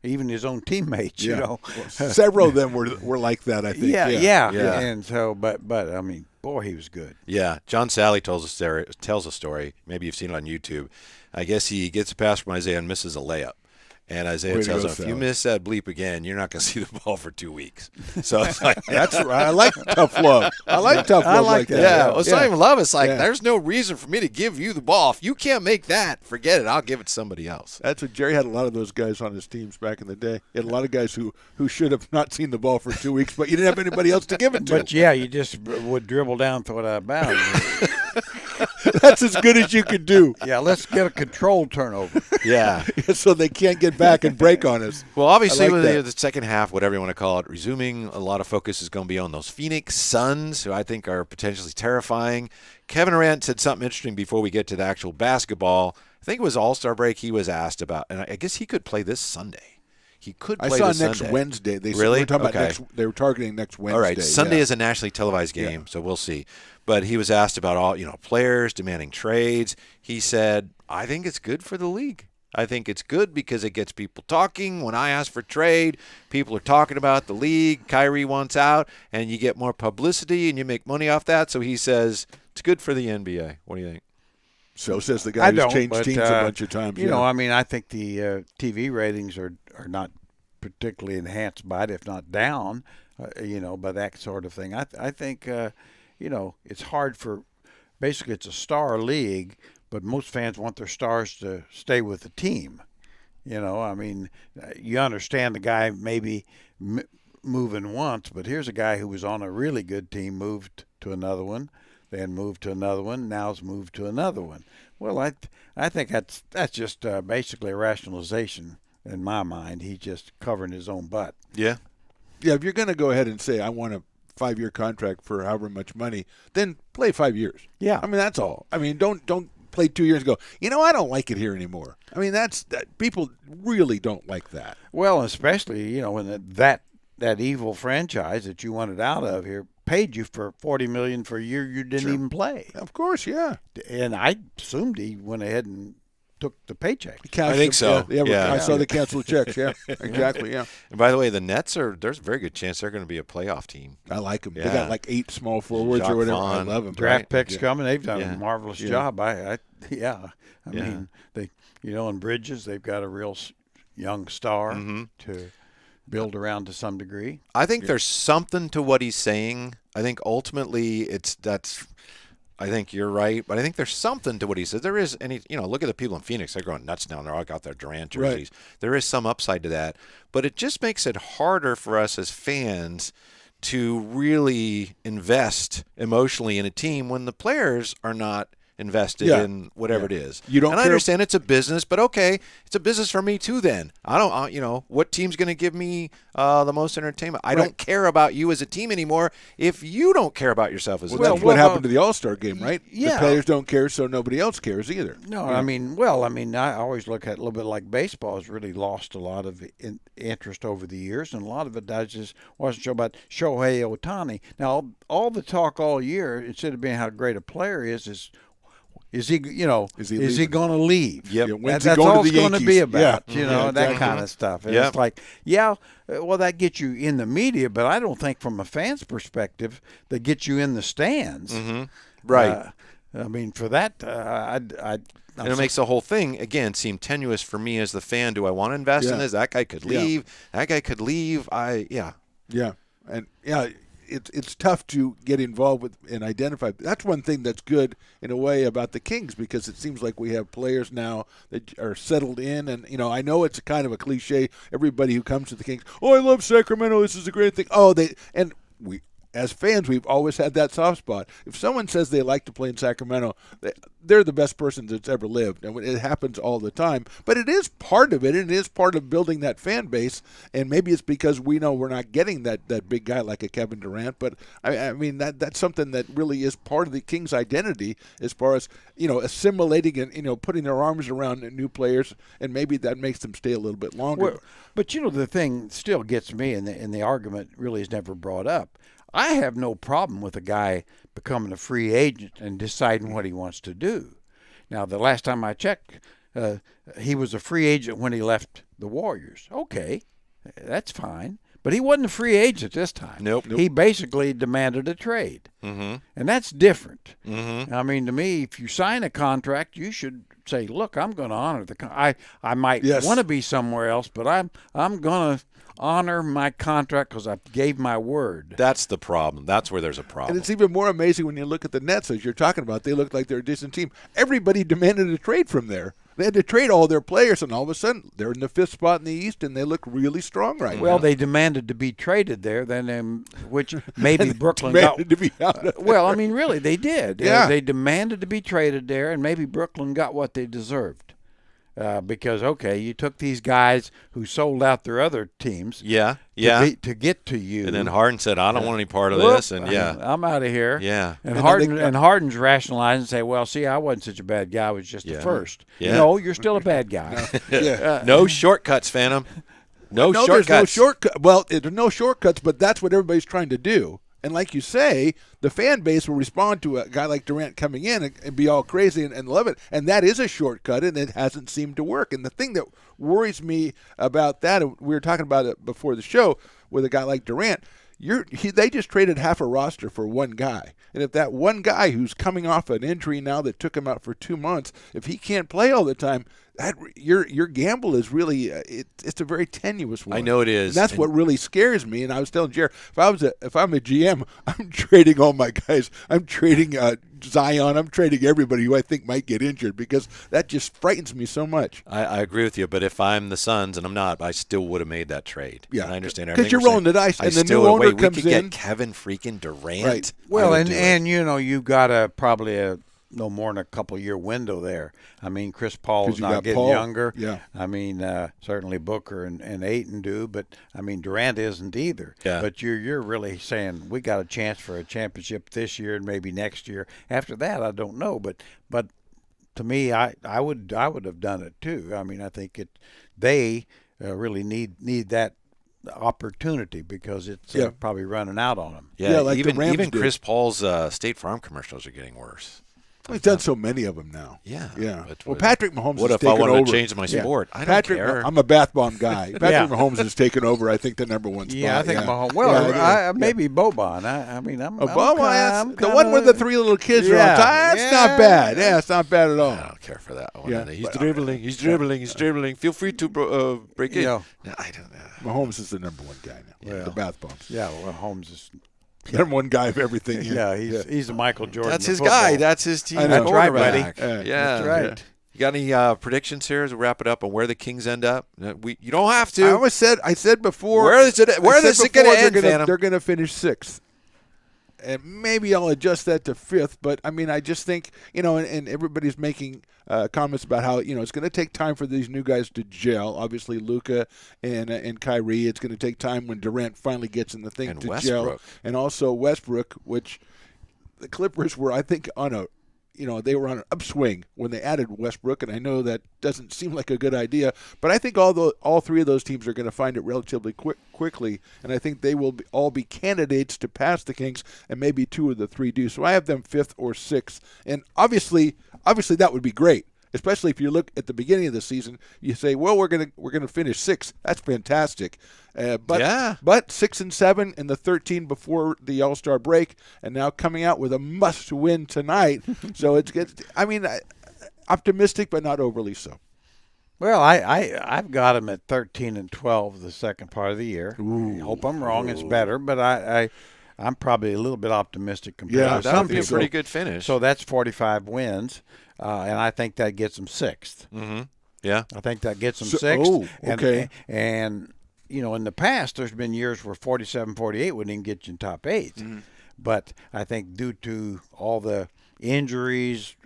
Even his own teammates, you know. Several of them were like that. I think. Yeah. Yeah. And so, but I mean, boy, he was good. Yeah, John Sally tells a story. Maybe you've seen it on YouTube. I guess he gets a pass from Isaiah and misses a layup. And Isaiah Way to tells go, him, if you Sally. miss that bleep again, you're not going to see the ball for 2 weeks. So it's like, That's right. I like tough love. I like tough love like that. yeah, well, it's not even love. It's like, Yeah. there's no reason for me to give you the ball. If you can't make that, forget it. I'll give it to somebody else. That's what Jerry had a lot of those guys on his teams back in the day. He had a lot of guys who should have not seen the ball for 2 weeks, but you didn't have anybody else to give it to. But yeah, you just would dribble down, throw it out of bounds. That's as good as you could do. Yeah, let's get a controlled turnover. Yeah. So they can't get back and break on us. Well, obviously, I like with that. the second half, whatever you want to call it, resuming, a lot of focus is going to be on those Phoenix Suns, who I think are potentially terrifying. Kevin Durant said something interesting before we get to the actual basketball. I think it was All-Star break he was asked about, and I guess he could play this Sunday. He could play I saw this next Sunday. Wednesday. They Really? were talking Okay. about they were targeting next Wednesday. All right, Sunday yeah. is a nationally televised game, so we'll see. But he was asked about all players demanding trades. He said, "I think it's good for the league. I think it's good because it gets people talking. When I ask for trade, people are talking about the league. Kyrie wants out, and you get more publicity and you make money off that." So he says it's good for the NBA. What do you think? So says the guy I who's don't, changed but, teams a bunch of times. You know, I mean, I think the TV ratings are not particularly enhanced by it, if not down, by that sort of thing. I think, it's hard for – basically it's a star league, but most fans want their stars to stay with the team. I mean, you understand the guy maybe moving once, but here's a guy who was on a really good team, moved to another one, then moved to another one, now's moved to another one. Well, I think that's just basically a rationalization in my mind. He's just covering his own butt. Yeah. Yeah, if you're going to go ahead and say I want a 5-year contract for however much money, then play 5 years. Yeah. I mean, that's all. I mean, don't play 2 years and go, I don't like it here anymore. I mean, that people really don't like that. Well, especially, when that evil franchise that you wanted out of here paid you for $40 million for a year you didn't even play. Of course, yeah. And I assumed he went ahead and took the paycheck. I think so. Yeah, I saw the canceled checks. Yeah, exactly. Yeah, And by the way, the Nets there's a very good chance they're going to be a playoff team. I like them. They Yeah. got like 8 small forwards Jacques or whatever. I Vaughn, love them. Draft Right. picks Yeah. coming. They've done Yeah. a marvelous Yeah. job. I Yeah. mean, they, in Bridges, they've got a real young star to build around to some degree. I think there's something to what he's saying. I think ultimately I think you're right, but I think there's something to what he says. There is look at the people in Phoenix. They're going nuts now. They're all got their Durant jerseys. Right. There is some upside to that, but it just makes it harder for us as fans to really invest emotionally in a team when the players are not invested in whatever it is. You don't and I understand it's a business, but okay, it's a business for me too then. I don't, what team's going to give me the most entertainment? I don't care about you as a team anymore if you don't care about yourself as a Well, team. that's what happened to the All-Star game, right? Yeah. The players don't care, so nobody else cares either. No, Yeah. I mean, I always look at it a little bit like baseball has really lost a lot of interest over the years, and a lot of it I just wasn't sure about Shohei Ohtani. Now, all the talk all year, instead of being how great a player is Is he, Is he is he leaving? going to leave? Yep. Yeah, when's That's he going all to it's the going to Yankees? be about, Yeah. that exactly. kind of stuff. And Yeah. it's like, well, that gets you in the media, but I don't think from a fan's perspective that gets you in the stands. Right. I mean, for that, And it makes the whole thing, again, seem tenuous for me as the fan. Do I want to invest in Yeah. this? That guy could Yeah. leave. That guy could leave. Yeah, and it's tough to get involved with and identify. That's one thing that's good in a way about the Kings, because it seems like we have players now that are settled in. And I know it's kind of a cliche. Everybody who comes to the Kings, oh, I love Sacramento. This is a great thing. Oh, we. As fans, we've always had that soft spot. If someone says they like to play in Sacramento, they're the best person that's ever lived. And it happens all the time. But it is part of it, and it is part of building that fan base. And maybe it's because we know we're not getting that big guy like a Kevin Durant. But, I mean, that's something that really is part of the Kings' identity as far as, assimilating and, putting their arms around new players. And maybe that makes them stay a little bit longer. Well, but the thing still gets me, and the argument really is never brought up. I have no problem with a guy becoming a free agent and deciding what he wants to do. Now, the last time I checked, he was a free agent when he left the Warriors. Okay, that's fine. But he wasn't a free agent this time. Nope. He basically demanded a trade. And that's different. I mean, to me, if you sign a contract, you should say, look, I'm going to honor the I might want to be somewhere else, but I'm going to honor my contract because I gave my word. That's the problem. That's where there's a problem. And it's even more amazing when you look at the Nets, as you're talking about. They look like they're a decent team. Everybody demanded a trade from there. They had to trade all their players, and all of a sudden they're in the 5th spot in the East, and they look really strong right now. Well, they demanded to be traded there, then which maybe Brooklyn demanded to be out of there. Well, I mean, really, they did. Yeah. They demanded to be traded there, and maybe Brooklyn got what they deserved. Because, okay, you took these guys who sold out their other teams to get to you. And then Harden said, I don't want any part of this. And I'm out of here. Yeah. And Harden's rationalizing and say, well, see, I wasn't such a bad guy. I was just the first. Yeah. No, you're still a bad guy. No shortcuts, Phantom. No shortcuts. There's no shortcut. Well, there's no shortcuts, but that's what everybody's trying to do. And like you say, the fan base will respond to a guy like Durant coming in and be all crazy and love it. And that is a shortcut, and it hasn't seemed to work. And the thing that worries me about that, and we were talking about it before the show, with a guy like Durant, they just traded half a roster for one guy. And if that one guy who's coming off an injury now that took him out for 2 months, if he can't play all the time, your gamble is really it's a very tenuous one. I know it is. And that's what really scares me. And I was telling Jared, if I'm a GM, I'm trading all my guys. I'm trading Zion. I'm trading everybody who I think might get injured, because that just frightens me so much. I agree with you, but if I'm the Suns, and I'm not, I still would have made that trade. Yeah, and I understand because you're rolling the dice, and the new owner comes we could in. Get Kevin freaking Durant. Right. Well, I would do it. you've got probably no more than a couple-year window there. I mean, Chris Paul's 'Cause you not got getting Paul. younger. Yeah. I mean, certainly Booker and Ayton do, but I mean Durant isn't either. Yeah. But you're really saying we got a chance for a championship this year and maybe next year. After that, I don't know, but to me, I would have done it too. I mean, I think they really need that opportunity, because it's probably running out on them. Yeah, like the Rams even did. Chris Paul's State Farm commercials are getting worse. Well, he's done so many of them now. Yeah. But But Patrick Mahomes what has if I taken wanted over. to change my sport? I don't Patrick, care. I'm a bath bomb guy. Patrick Mahomes has taken over, I think, the number one spot. Yeah, I think Mahomes. Well, Yeah. maybe Boban. I mean, I'm Obama, I'm the one where the 3 little kids are on Yeah, top. That's not bad. Yeah, it's not bad at all. I don't care for that one. Yeah. He's dribbling. He's dribbling. Feel free to break in. Yeah. No, I don't know. Mahomes is the number one guy now. Yeah. The bath bombs. Yeah, well, Holmes is. Number one guy of everything. Yeah, he's a Michael Jordan. That's of his football. guy. That's his team. I know. That's right, buddy. quarterback. Yeah, That's right. You got any predictions here as we wrap it up on where the Kings end up? You don't have I to. always said before. Where is it? Where is it going to end, Phantom? They're going to finish 6th. And maybe I'll adjust that to 5th, but I mean, I just think, and everybody's making comments about how, it's going to take time for these new guys to gel. Obviously, Luka and Kyrie. It's going to take time when Durant finally gets in the thing And to Westbrook. gel. And also Westbrook, which the Clippers were, I think, they were on an upswing when they added Westbrook, and I know that doesn't seem like a good idea, but I think all 3 of those teams are going to find it relatively quickly, and I think they will all be candidates to pass the Kings, and maybe 2 of the 3 do. So I have them 5th or 6th, and obviously obviously that would be great. Especially if you look at the beginning of the season, you say, "Well, we're gonna finish 6th. That's fantastic." But 6 and 7 and the 13 before the All-Star break, and now coming out with a must-win tonight. So it's optimistic, but not overly so. Well, I've got them at 13 and 12 the second part of the year. I hope I'm wrong. It's better, but I'm probably a little bit optimistic compared to That some would be a people. pretty good finish. So that's 45 wins, and I think that gets them 6th. Mm-hmm. Yeah. I think that gets them 6th. Okay. And in the past, there's been years where 47, 48 wouldn't even get you in top 8. Mm-hmm. But I think due to all the injuries,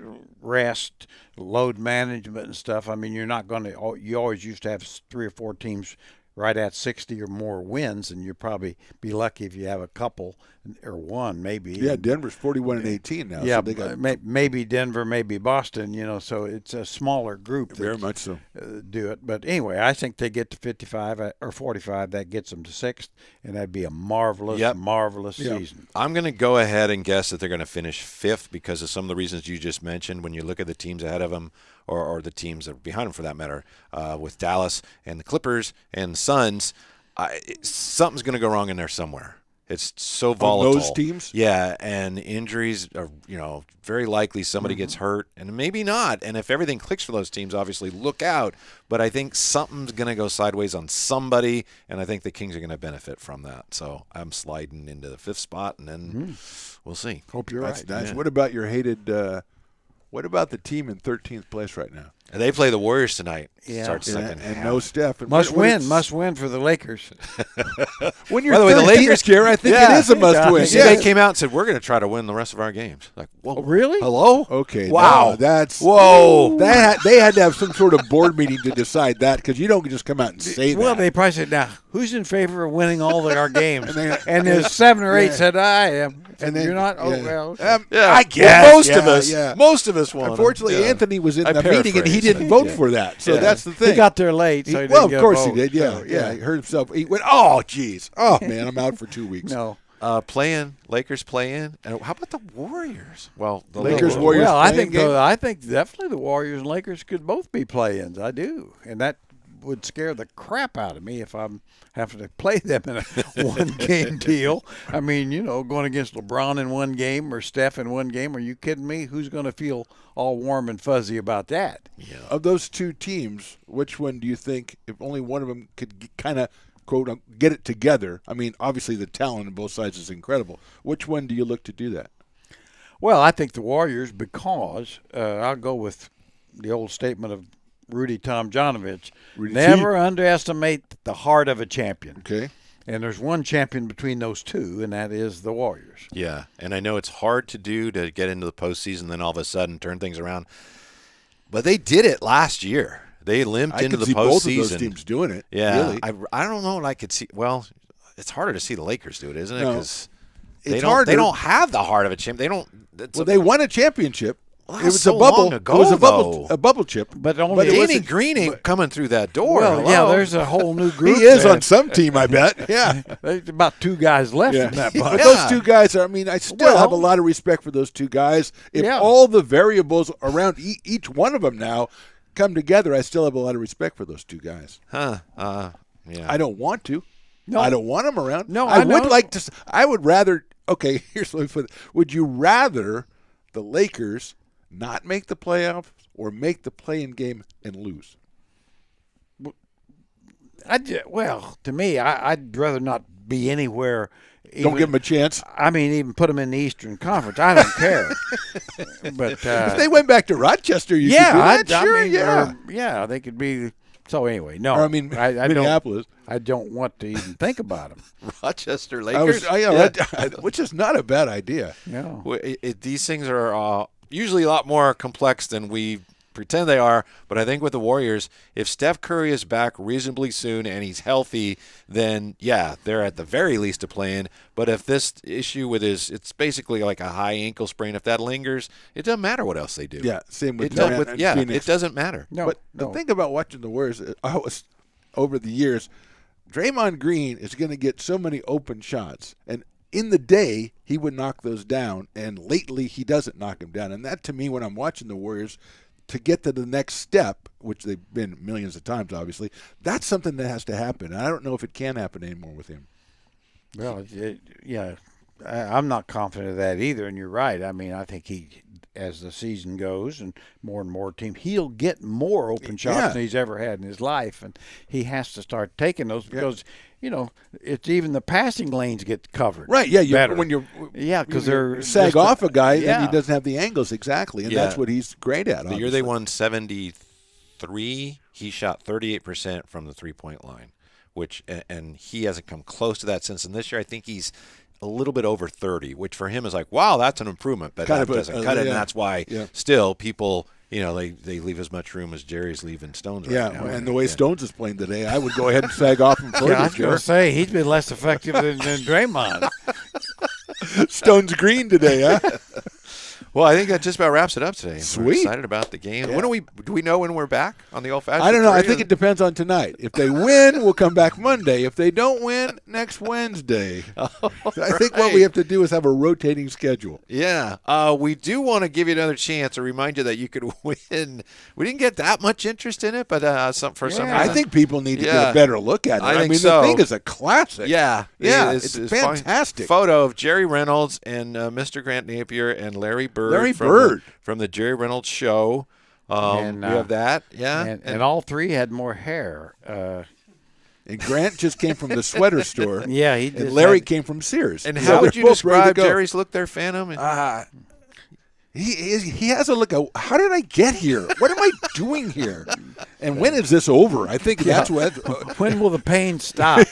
rest, load management and stuff, I mean, you're not going to – you always used to have 3 or 4 teams right at 60 or more wins, and you'll probably be lucky if you have a couple or one maybe. Yeah, Denver's 41 and 18 now. Yeah, so they got maybe Denver, maybe Boston, so it's a smaller group. very much so. Do it. But anyway, I think they get to 55 or 45. That gets them to 6th, and that'd be a marvelous, marvelous season. I'm going to go ahead and guess that they're going to finish 5th because of some of the reasons you just mentioned. When you look at the teams ahead of them, or the teams that are behind them for that matter, with Dallas and the Clippers and the Suns, something's going to go wrong in there somewhere. It's so volatile. Those teams? Yeah, and injuries are, very likely somebody gets hurt, and maybe not. And if everything clicks for those teams, obviously look out. But I think something's going to go sideways on somebody, and I think the Kings are going to benefit from that. So I'm sliding into the 5th spot, and then we'll see. Hope you're That's right. nice. Yeah. What about your hated what about the team in 13th place right now? And they play the Warriors tonight. Yeah. Starts second And half. no Steph. And Must when win. it's- Must win for the Lakers. When you're By the way, the 13th, Lakers- Jerry, I think Yeah. it is a must win. See, they came out and said, we're going to try to win the rest of our games. Like, whoa. Really? Hello? Okay. Wow. now that's Whoa. they had to have some sort of board meeting to decide that because you don't just come out and say Well, that. they probably said, now, who's in favor of winning all of our games? and there's 7 or 8 said, I am. And then- You're not? Oh, yeah. well. Yeah, I guess. Well, most Yeah, of us. yeah. Most of us won. Unfortunately, Yeah. Anthony was in I the meeting and he paraphrased. didn't vote Yeah. for that. So Yeah. that's the thing. He got there late, so he well, didn't of get a course he vote. did. Yeah, So, yeah. He hurt himself. He went, oh, geez. Oh, man, I'm out for 2 weeks. No. Lakers play in. And how about the Warriors? Well, the Lakers, Warriors Well, I playing think game? I think definitely the Warriors and Lakers could both be play-ins. I do, and that would scare the crap out of me if I'm having to play them in a one-game deal. I mean, going against LeBron in one game or Steph in one game. Are you kidding me? Who's going to feel all warm and fuzzy about that? Of those two teams, which one do you think, if only one of them could kind of, quote, get it together? I mean, obviously the talent on both sides is incredible. Which one do you look to do that? Well, I think the Warriors because I'll go with the old statement of Rudy Tomjanovich. Rudy Never underestimate the heart of a champion. Okay. And there's one champion between those two, and that is the Warriors. Yeah, and I know it's hard to do to get into the postseason, then all of a sudden turn things around. But they did it last year. They limped I into could the see postseason. both of those teams doing it. Yeah, Really. I don't know what I could see. Well, it's harder to see the Lakers do it, isn't it? No. Because It's they harder. don't have the heart of a champ. They don't. Well, they won a championship. Well, It that's was so a bubble. long ago, it was though. a bubble chip. But only But it Danny wasn't- Green ain't coming through that door. Well, Hello? yeah, there's a whole new group. He is there. on some team, I bet. Yeah. There's about 2 guys left Yeah. in that But bunch. those two guys are, I mean, I still Well- have a lot of respect for those two guys. If Yeah. all the variables around each one of them now come together, I still have a lot of respect for those two guys. Huh? Yeah. I don't want to. No. I don't want them around. No, I I would know. like to. I would rather. Okay, here's what we put it. Would you rather the Lakers not make the playoffs or make the play-in game and lose? Well, to me, I'd rather not be anywhere. Don't give them a chance. I mean, even put them in the Eastern Conference. I don't care. But If they went back to Rochester, you yeah, could do that. Sure, yeah. yeah, they could be. So anyway, no. Or, I mean, I don't. Minneapolis. I don't want to even think about them. Rochester I Lakers. was, which is not a bad idea. No. These things are usually a lot more complex than we pretend they are, but I think with the Warriors, if Steph Curry is back reasonably soon and he's healthy, then yeah, they're at the very least to play in. But if this issue with it's basically like a high ankle sprain, if that lingers, it doesn't matter what else they do. Yeah, same with It does, Durant and yeah, Phoenix. it doesn't matter. No. But the thing about watching the Warriors, I was over the years, Draymond Green is going to get so many open shots, and in the day, he would knock those down, and lately he doesn't knock them down. And that, to me, when I'm watching the Warriors, to get to the next step, which they've been millions of times, obviously, that's something that has to happen. And I don't know if it can happen anymore with him. Well, yeah, I'm not confident of that either, and you're right. I mean, I think as the season goes and more teams, he'll get more open shots than he's ever had in his life, and he has to start taking those because, it's even the passing lanes get covered. Right, yeah. Better. Because they're sag off a guy, then he doesn't have the angles exactly, and that's what he's great at. The year they won 73, he shot 38% from the three-point line, and he hasn't come close to that since. And this year, I think he's a little bit over 30, which for him is like, wow, that's an improvement. But that doesn't cut it, and that's why still people, they leave as much room as Jerry's leaving Stones right now. And the way Stones is playing today, I would go ahead and sag off him further. I was going to say, he's been less effective than Draymond. Stones green today, huh? Well, I think that just about wraps it up today. Sweet. We're excited about the game. Yeah. Do we know when we're back on the old-fashioned? I don't know. I three? think it depends on tonight. If they win, we'll come back Monday. If they don't win, next Wednesday. I think what we have to do is have a rotating schedule. Yeah. We do want to give you another chance to remind you that you could win. We didn't get that much interest in it, but for some reason. I think people need to get a better look at it. I think the thing is a classic. Yeah. It's fantastic. Photo of Jerry Reynolds and Mr. Grant Napier and Larry Bird. From the Jerry Reynolds Show. We have that. Yeah. And all three had more hair. And Grant just came from the sweater store. Yeah, he did. And Larry came from Sears. And how would you describe Jerry's look there, Phantom? He has a look of, how did I get here? What am I doing here? And when is this over? I think that's what. When will the pain stop?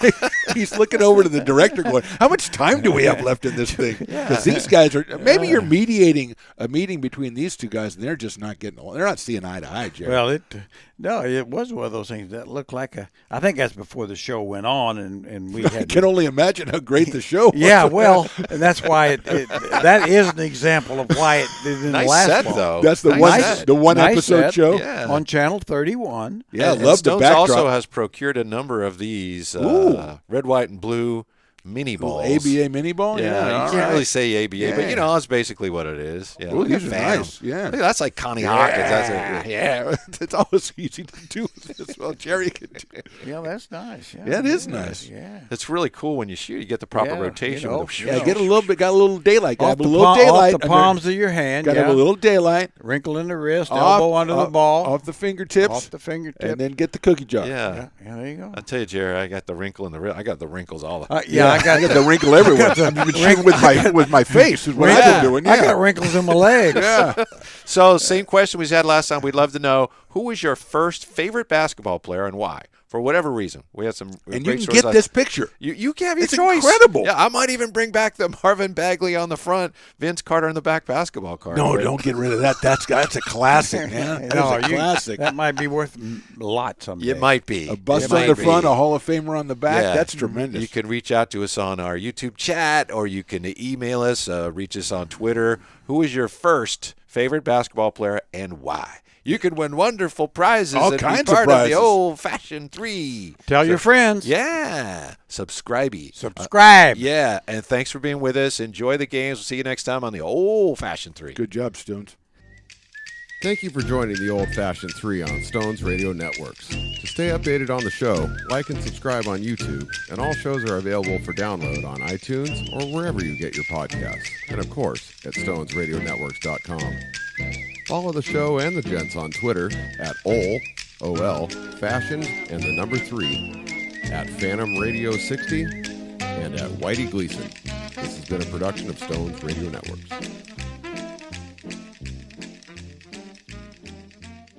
He's looking over to the director going, how much time do we have left in this thing? Because these guys are, maybe you're mediating a meeting between these two guys and they're just not getting along. They're not seeing eye to eye, Jerry. Well, it was one of those things that looked like I think that's before the show went on and we had. I can only imagine how great the show was. Yeah, well, and that's why that is an example of why it didn't nice last set, long. though. That's the nice one episode set, show on Channel 31. Yeah, and love Stones the backdrop. also has procured a number of these red, white, and blue mini balls. ABA mini ball? Yeah, you can't really say ABA, but that's basically what it is. Yeah, Ooh, these are nice. Yeah. Look, that's like Connie Hawkins. Yeah. It's always easy to do as well. Jerry can do. Yeah, that's nice. Yeah, it is nice. Yeah. It's really cool when you shoot. You get the proper rotation. Get a little bit, got a little daylight. Off a little daylight. off the palms of your hand. Got to have a little daylight. Wrinkle in the wrist, elbow under the ball. Off the fingertips. Off the fingertips. And then get the cookie jar. Yeah. There you go. I tell you, Jerry, I got the wrinkle in the wrist. I got the wrinkles all. I got the wrinkle everywhere. I've been shooting with my face is what I've been doing. I got wrinkles in my legs. Yeah. So, same question we had last time. We'd love to know, who was your first favorite basketball player and why? For whatever reason. We had some and great you can get this picture. You can have your it's choice. Incredible. Yeah, I might even bring back the Marvin Bagley on the front, Vince Carter on the back basketball card. No, don't get rid of that. That's a classic, man. That's a classic. That might be worth a lot someday. It might be. A bust on the front, a Hall of Famer on the back. Yeah. That's tremendous. You can reach out to us on our YouTube chat, or you can email us, reach us on Twitter. Who is your first favorite basketball player and why? You can win wonderful prizes All and kinds be part of prizes. the old-fashioned 3. Tell your friends. Yeah. Subscribe. Yeah. And thanks for being with us. Enjoy the games. We'll see you next time on the old-fashioned 3. Good job, Stones. Thank you for joining the Old Fashioned 3 on Stones Radio Networks. To stay updated on the show, like and subscribe on YouTube, and all shows are available for download on iTunes or wherever you get your podcasts, and of course at stonesradionetworks.com. Follow the show and the gents on Twitter at OL, Fashioned, and the number 3, at Phantom Radio 60, and at Whitey Gleason. This has been a production of Stones Radio Networks.